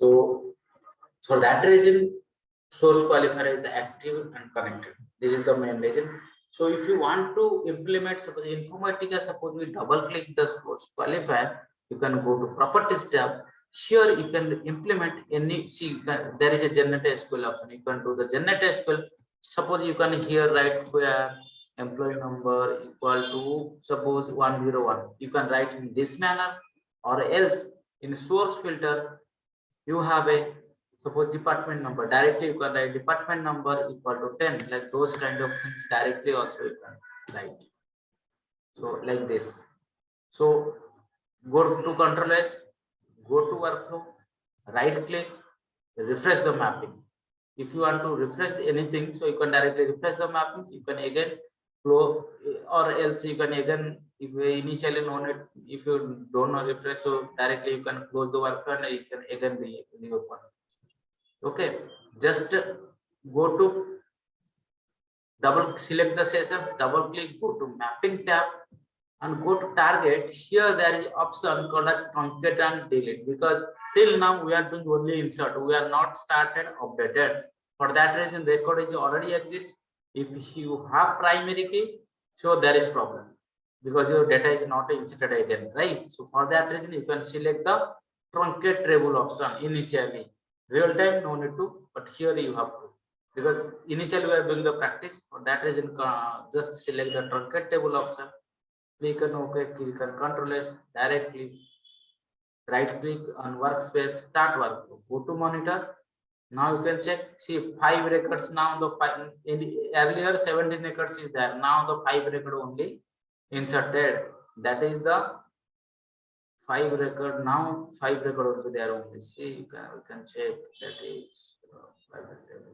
So for that reason, source qualifier is the active and connected. This is the main reason. So if you want to implement, suppose Informatica, suppose we double click the source qualifier, you can go to properties tab. Here you can implement any, see there is a generate SQL option. You can do the generate SQL. Suppose you can here write where employee number equal to suppose 101. You can write in this manner, or else in source filter you have a suppose department number. Directly you can write department number equal to 10, like those kind of things directly also you can write. So like this. So go to control S, go to workflow, right click, refresh the mapping. If you want to refresh anything, so you can directly refresh the mapping. You can again close, or else you can again, if you initially know it, if you don't know refresh, so directly you can close the workflow and you can again reopen. Okay, just go to double select the sessions, double click, go to mapping tab and go to target. Here there is option called as truncate and delete, because till now we are doing only insert, we are not started updated. For that reason record is already exist. If you have primary key, so there is problem because your data is not inserted again, right? So for that reason you can select the truncate table option initially. Real time no need to, but here you have to, because initially we are doing the practice. For that reason just select the truncate table option, click on OK, click on Control S, directly right click on workspace, start workflow, go to monitor. Now you can check, see 5 records now, the 5 in the earlier 17 records is there, now the 5 record only inserted, that is the 5 record, now 5 record will be there only. See, you can check, that is 5 record.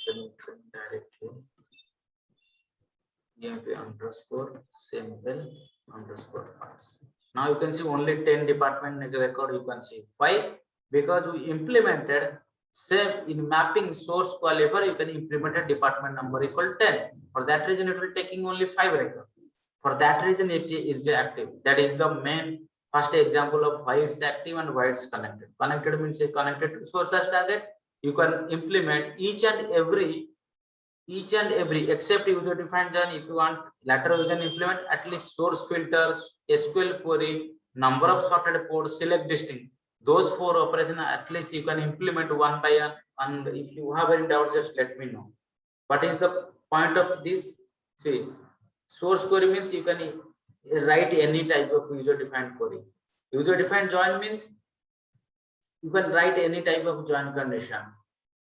You can directly GMP underscore sample underscore files. Now you can see only 10 department record, you can see 5, because we implemented same in mapping source qualifier, you can implement a department number equal 10. For that reason it will taking only 5 record. For that reason it is active. That is the main first example of why it's active and why it's connected. Connected means connected to source as target. You can implement each and every except user defined join. If you want later you can implement at least source filters, SQL query, number of sorted ports, select distinct. Those 4 operations at least you can implement one by one, and if you have any doubts just let me know. What is the point of this? See, source query means you can write any type of user defined query. User defined join means you can write any type of join condition.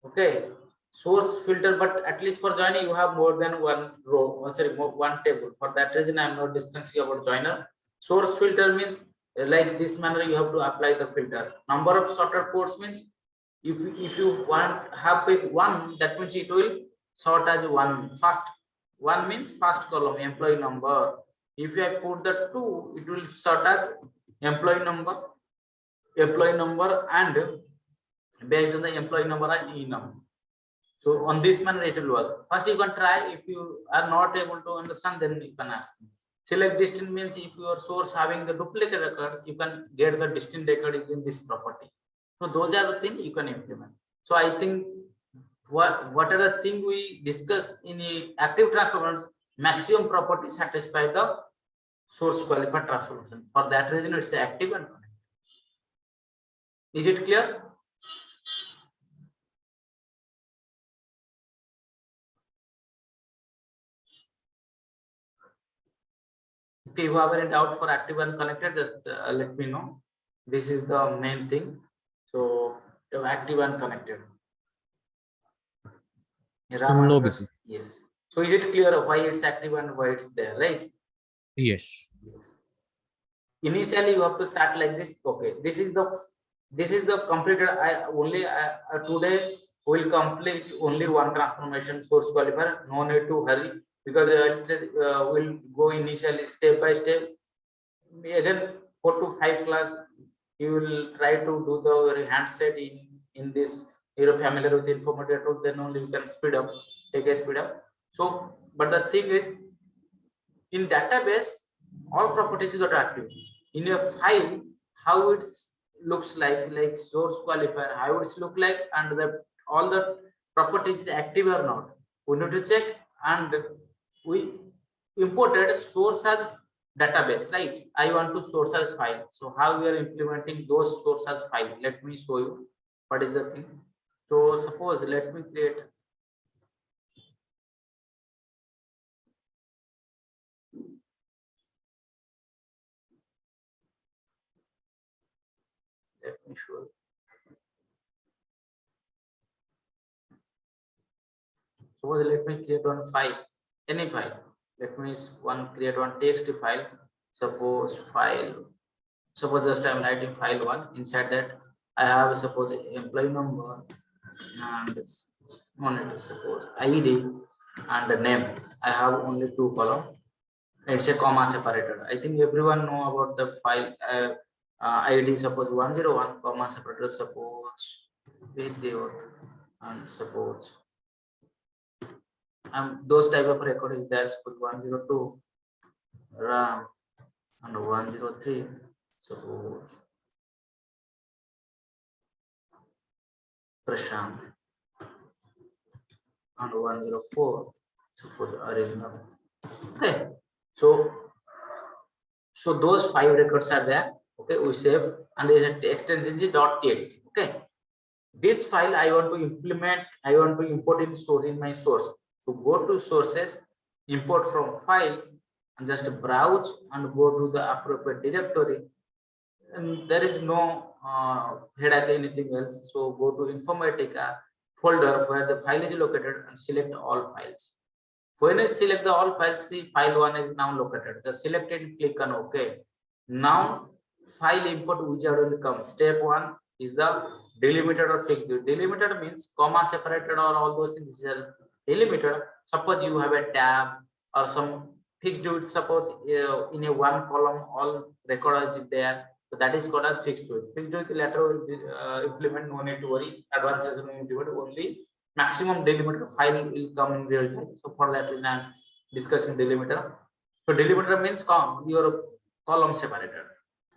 Okay, source filter, but at least for joining you have more than one row, sorry, one table. For that reason I am not discussing about joiner. Source filter means like this manner you have to apply the filter. Number of sorted ports means if you want have pick one, that means it will sort as one. First one means first column employee number. If you have put the 2, it will sort as employee number and based on the employee number and E number. So on this manner it will work. First you can try. If you are not able to understand, then you can ask me. Select distinct means if your source having the duplicate record, you can get the distinct record in this property. So those are the things you can implement. So I think what are the things we discuss in the active transformers, maximum property satisfy the source qualified transformation. For that reason it's active and connected. Is it clear? If you have any doubt for active and connected, just let me know. This is the main thing. So active and connected. Yes. So is it clear why it's active and why it's there, right? Yes. Initially you have to start like this. Okay, this is the completed. Today we will complete only one transformation source qualifier. No need to hurry, because we'll go initially step by step. Then 4 to 5 class you will try to do the handset in this. You're familiar with Informatica tool, then only you can speed up, take a speed up. So but the thing is, in database all properties got active. In a file how it looks like source qualifier, how it's look like, and the all the properties is active or not. We need to check, and we imported source as database, right? I want to source as file. So how we are implementing those source as file? Let me show you what is the thing. So suppose let me create. Let me show you. Suppose let me create one file, any file. Let me create one text file. Suppose file. Suppose just I'm writing file one. Inside that I have suppose employee number and monitor, suppose ID and the name. I have only two column. It's a comma separated. I think everyone know about the file ID. Suppose 101 comma separated. Suppose video and suppose those type of record is there. Suppose 102 RAM and 103. Suppose Prashant and 104. Suppose Arindam. Okay, so those 5 records are there. Okay, we save, and the extension is .txt. Okay, this file I want to implement, I want to import in source, in my source. So go to sources, import from file, and just browse and go to the appropriate directory. And there is no headache anything else. So go to Informatica folder where the file is located and select all files. When I select the all files, see file 1 is now located. Just select it and click on OK. Now file import wizard will come. Step 1 is the delimited or fixed. Delimited means comma separated or all those things are delimited. Suppose you have a tab or some fixed width. Suppose in a one column all record is there. So that is called as fixed width. Fixed width later will implement, no need to worry. Advanced is implement only. Maximum delimiter file will come in real time. So for that reason, I'm discussing delimiter. So delimiter means your column separated.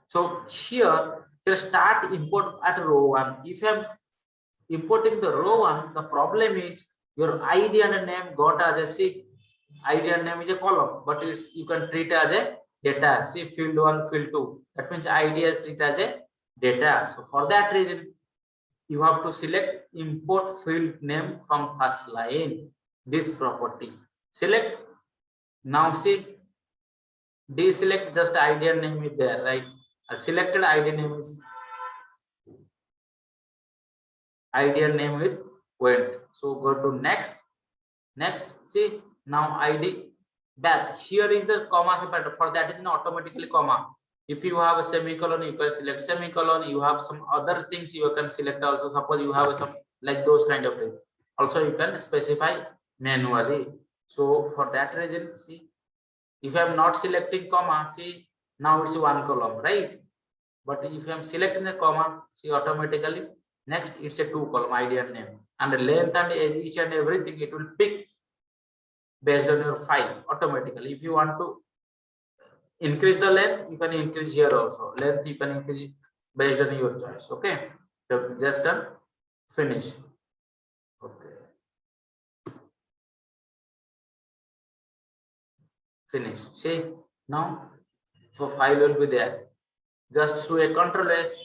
So here you start import at row 1. If I'm importing the row 1, the problem is your ID and name got as a C. ID and name is a column, but it's you can treat as a data. See field 1, field 2. That means ID is treated as a data. So for that reason, you have to select import field name from first line, this property. Select. Now see, deselect, just ID and name is there, right? A selected ID name is ID and name is went. So go to next. Next, see now ID back. Here is the comma separator. For that is not automatically comma. If you have a semicolon, you can select semicolon. You have some other things you can select also. Suppose you have some like those kind of things. Also, you can specify manually. So for that reason, see, if I am not selecting comma, see now it's one column, right? But if I am selecting a comma, see automatically next it's a two column ID and name, and the length and each and everything it will pick based on your file automatically. If you want to increase the length, you can increase here also. Length you can increase based on your choice. Okay, so just done, finish. Okay, finish. See now, so file will be there. Just show a control S,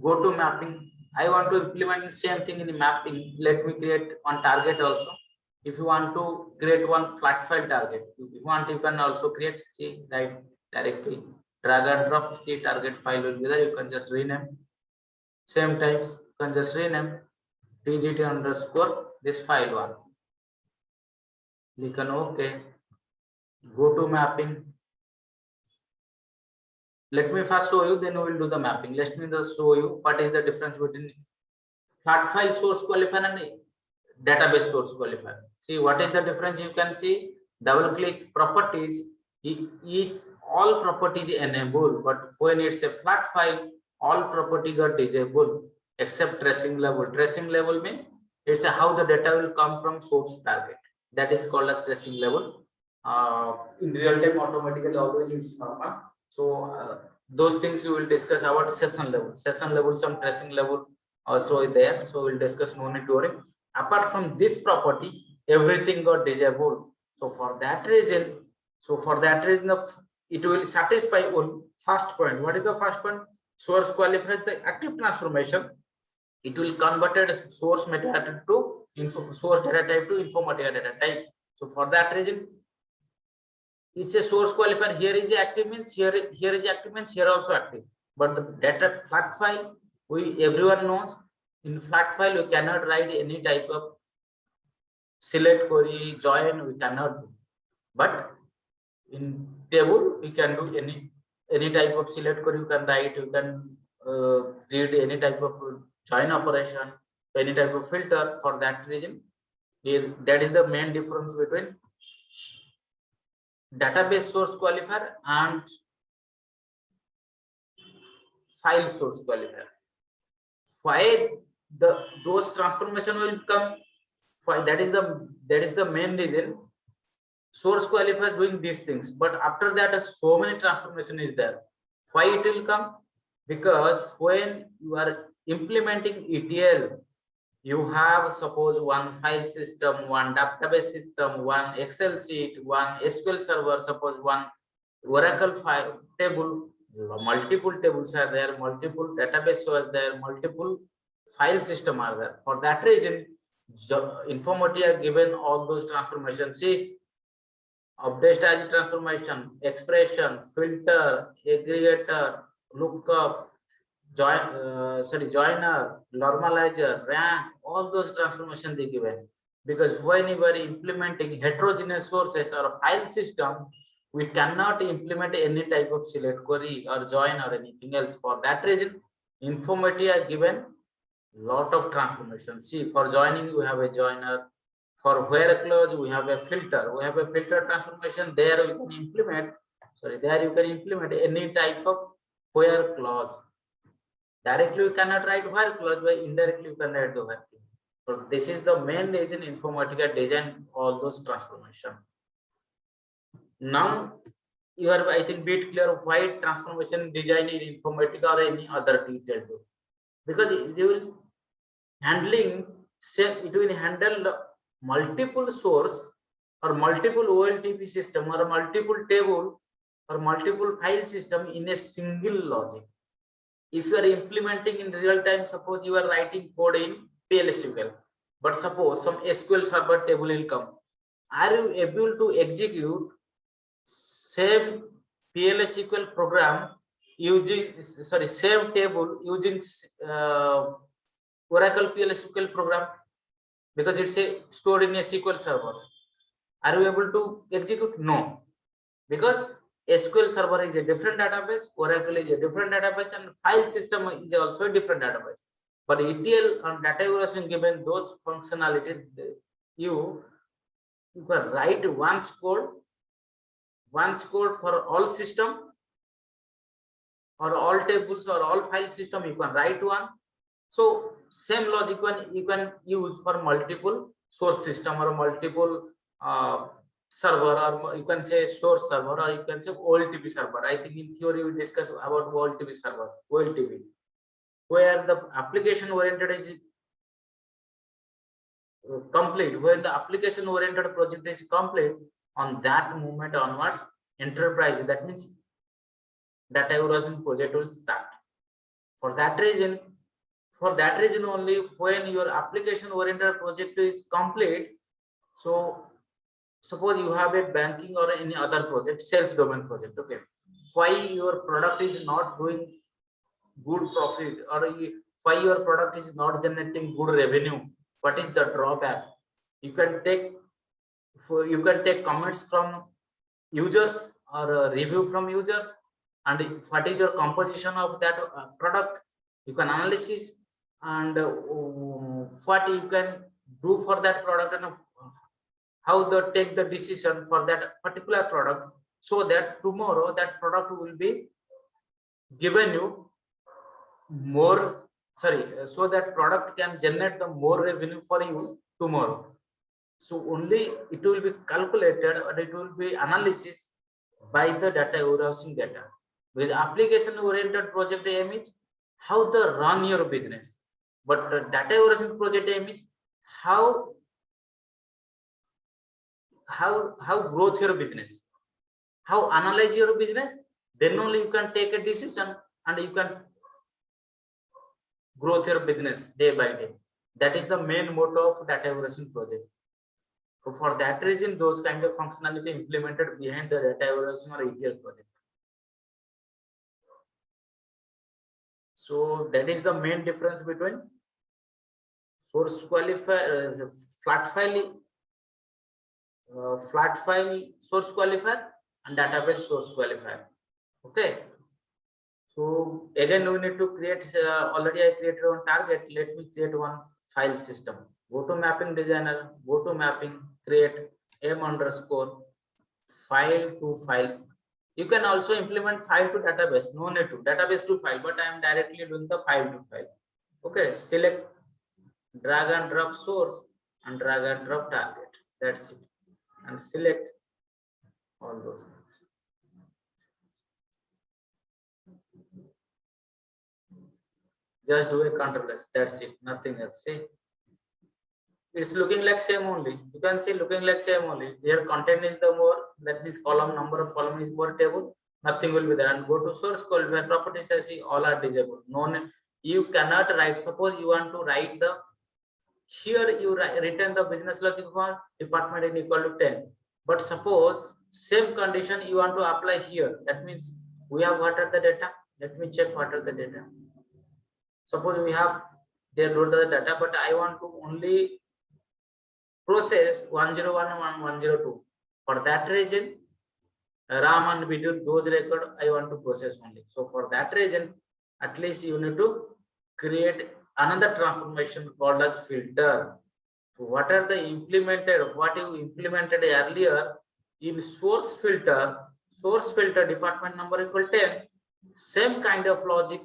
go to mapping. I want to implement the same thing in the mapping. Let me create one target also. If you want to create one flat file target, if you want, you can also create, see, right directly, drag and drop, see target file will be there. You can just rename. Same types, you can just rename tgt underscore this file one. Click on OK. Go to mapping. Let me first show you, then we will do the mapping. Let me just show you what is the difference between flat file source qualifier and database source qualifier. See what is the difference? You can see double click properties, each all properties enabled, but when it's a flat file, all properties are disabled except tracing level. Tracing level means it's how the data will come from source target. That is called as tracing level. In real time, automatically always it's normal. So those things we will discuss about session level, some tracing level also is there. So we'll discuss, no need to worry. Apart from this property, everything got disabled. So for that reason, it will satisfy on first point. What is the first point? Source qualifies the active transformation. It will convert source metadata to source data type to Informatica data type. So for that reason, it's a source qualifier. Here is the active means here is active means here also active. But the data flat file, everyone knows, in flat file we cannot write any type of select query, join, we cannot do. But in table we can do any type of select query, you can write, you can read any type of join operation, any type of filter. For that reason, that is the main difference between database source qualifier and file source qualifier. Why those transformation will come? Why that is the main reason. Source qualifier doing these things, but after that so many transformation is there. Why it will come? Because when you are implementing ETL, you have suppose one file system, one database system, one Excel sheet, one SQL server, suppose one Oracle file table, multiple tables are there, multiple database are there, multiple file system are there. For that reason, Informatica given all those transformations. See, update strategy transformation, expression, filter, aggregator, lookup, joiner, normalizer, rank, all those transformations they given. Because whenever implementing heterogeneous sources or a file system, we cannot implement any type of select query or join or anything else. For that reason, Informatica given lot of transformations. See, for joining, we have a joiner. For where clause, we have a filter. We have a filter transformation. There you can implement any type of where clause. Directly you cannot write where clause, but indirectly you can write the where clause. So this is the main reason Informatica design all those transformation. Now you are, I think, bit clear of why transformation design in Informatica or any other detail tool. Because it will handle multiple source or multiple OLTP system or multiple table or multiple file system in a single logic. If you are implementing in real time, suppose you are writing code in PLSQL, but suppose some SQL server table will come. Are you able to execute same PLSQL program using same table using Oracle PLSQL program? Because it's stored in a SQL server. Are you able to execute? No, because SQL server is a different database, Oracle is a different database, and file system is also a different database. But ETL and data evaluation given those functionalities, you can write one code for all system or all tables or all file system. You can write one. So same logic one you can use for multiple source system or multiple server, or you can say source server, or you can say OLTP server. I think in theory we discuss about OLTP servers, OLTP, where the application oriented is complete. When the application oriented project is complete, on that moment onwards, enterprise, that means data evaluation project will start. For that reason only, when your application oriented project is complete, so suppose you have a banking or any other project, sales domain project, okay, why your product is not doing good profit, or why your product is not generating good revenue, what is the drawback? You can take comments from users or review from users, and what is your composition of that product, you can analysis, and what you can do for that product, and how they take the decision for that particular product, so that tomorrow that product will be given you more, so that product can generate the more revenue for you tomorrow. So only it will be calculated, or it will be analysis by the data warehousing data. Because application oriented project aim is how to run your business, but data oriented project aim is how growth your business, how analyze your business, then only you can take a decision and you can growth your business day by day. That is the main motto of data oriented project. So for that reason, those kind of functionality implemented behind the data orientation or ETL project. So that is the main difference between source qualifier, flat file source qualifier and database source qualifier. Okay. So again, we need to create. Already I created one target. Let me create one file system. Go to mapping designer. Go to mapping. Create m_file to file. You can also implement file to database. No need to database to file, but I am directly doing the file to file. Okay. Select, drag and drop source and drag and drop target. That's it. And select all those things. Just do a Ctrl S. That's it. Nothing else. See, it's looking like same only. You can see looking like same only. Here content is the more. That means column number of column is more table. Nothing will be there. And go to source qualifier properties. I see all are disabled. No, you cannot write. Suppose you want to write the here you return the business logic for department in equal to 10. But suppose same condition you want to apply here. That means we have what are the data. Let me check what are the data. Suppose we have there wrote the data, but I want to only process 101 and 102. For that reason, RAM and Vidyut, those record I want to process only. So for that reason, at least you need to create another transformation called as filter. So what are the implemented, what you implemented earlier in source filter department number equal 10, same kind of logic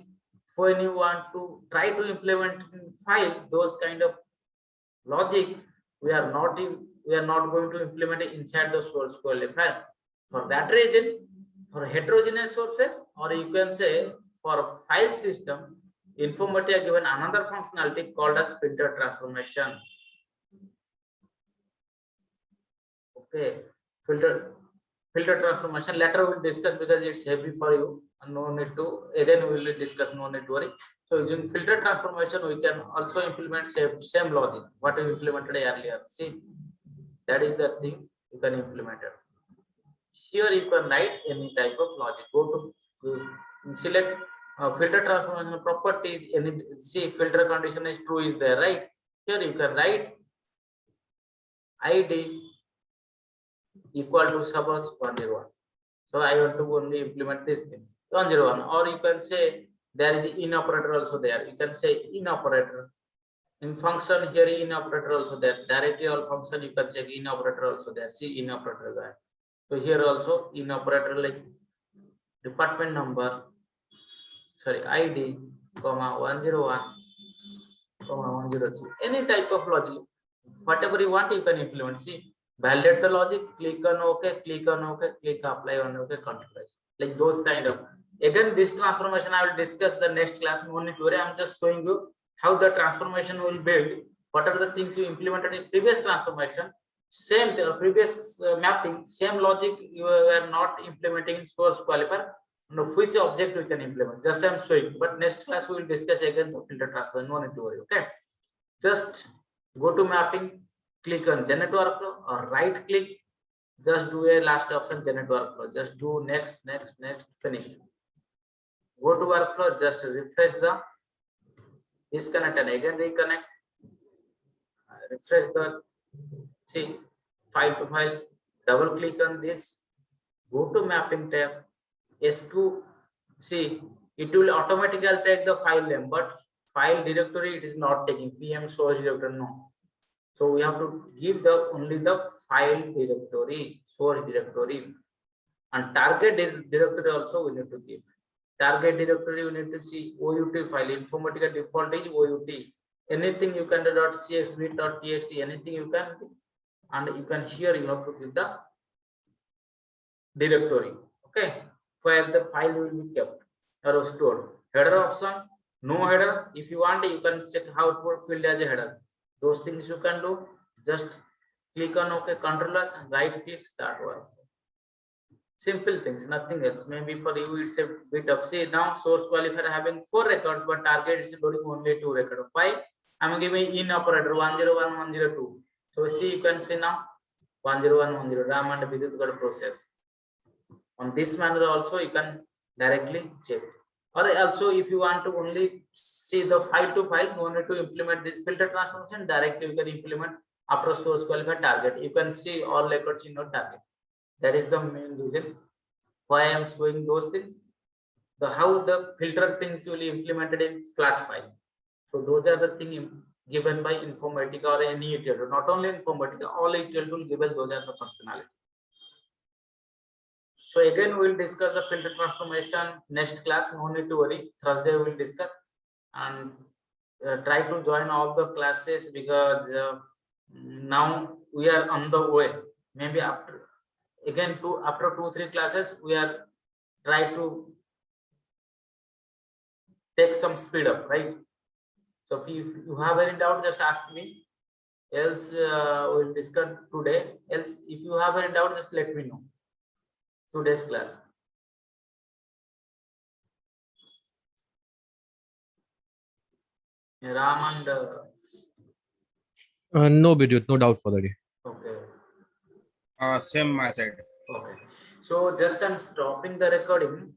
when you want to try to implement in file, those kind of logic we are not going to implement it inside the source qualifier. For that reason, for heterogeneous sources, or you can say for file system, Informatica given another functionality called as filter transformation. Okay, filter transformation later we'll discuss because it's heavy for you and no need to, again we will discuss, no need to worry. So using filter transformation we can also implement same logic what we implemented earlier. See, that is the thing you can implement it. Here you can write any type of logic. Go to select filter transformation properties. Any, see, filter condition is true is there, right? Here you can write ID equal to suppose 101. So I want to only implement these things 101, or you can say there is in operator also there. You can say in operator in function here in operator also there. Directly all function you can check in operator also there. See in operator there. So here also in operator like department number, sorry, ID, comma 101, comma 103. Any type of logic, whatever you want, you can implement. See, validate the logic, click on OK, click on OK, click apply on OK, controls. Like those kind of. Again, this transformation I will discuss the next class. No need to worry. I'm just showing you how the transformation will build. What are the things you implemented in previous transformation? Same previous mapping, same logic you were not implementing in source qualifier. No, which object we can implement. Just I'm showing. But next class we will discuss again the filter transfer. No need to worry. Okay. Just go to mapping, click on generate workflow, or right click. Just do a last option generate workflow. Just do next, finish. Go to workflow. Just refresh the disconnect and again reconnect. Refresh the. See, file to file, double click on this, go to mapping tab, SQ, see, it will automatically take the file name, but file directory it is not taking, PM source directory, no. So we have to give the only the file directory, source directory, and target directory also we need to give. Target directory you need to see OUT file, Informatica default is OUT. Anything you can do .csv, .txt, anything you can do. And you can here you have to give the directory. Okay, where the file will be kept or stored. Header option, no header. If you want, you can check how it will field as a header. Those things you can do. Just click on OK, controllers, and right click start work. Simple things, nothing else. Maybe for you it's a bit of, see now source qualifier having 4 records, but target is loading only 2 records. Why? I'm giving in operator 101, 102. So see, you can see now 101, 102 RAM and Vidyut got process. On this manner also you can directly check. Or also if you want to only see the file to file, no need to implement this filter transformation, directly you can implement after source qualifier target. You can see all records in your target. That is the main reason why I am showing those things. The how the filter things will be implemented in flat file. So those are the things given by Informatica or any ETL. Not only Informatica, all ETL tool given those are the functionality. So again, we will discuss the filter transformation next class. No need to worry. Thursday we will discuss, and try to join all the classes, because now we are on the way. Maybe after again after 2-3 classes we are try to take some speed up, right? So if you have any doubt, just ask me. Else we'll discuss today. Else if you have any doubt, just let me know. Today's class. Ram and No, Vidyut, no doubt for the day. okay. Same my side. Okay. So just I'm stopping the recording.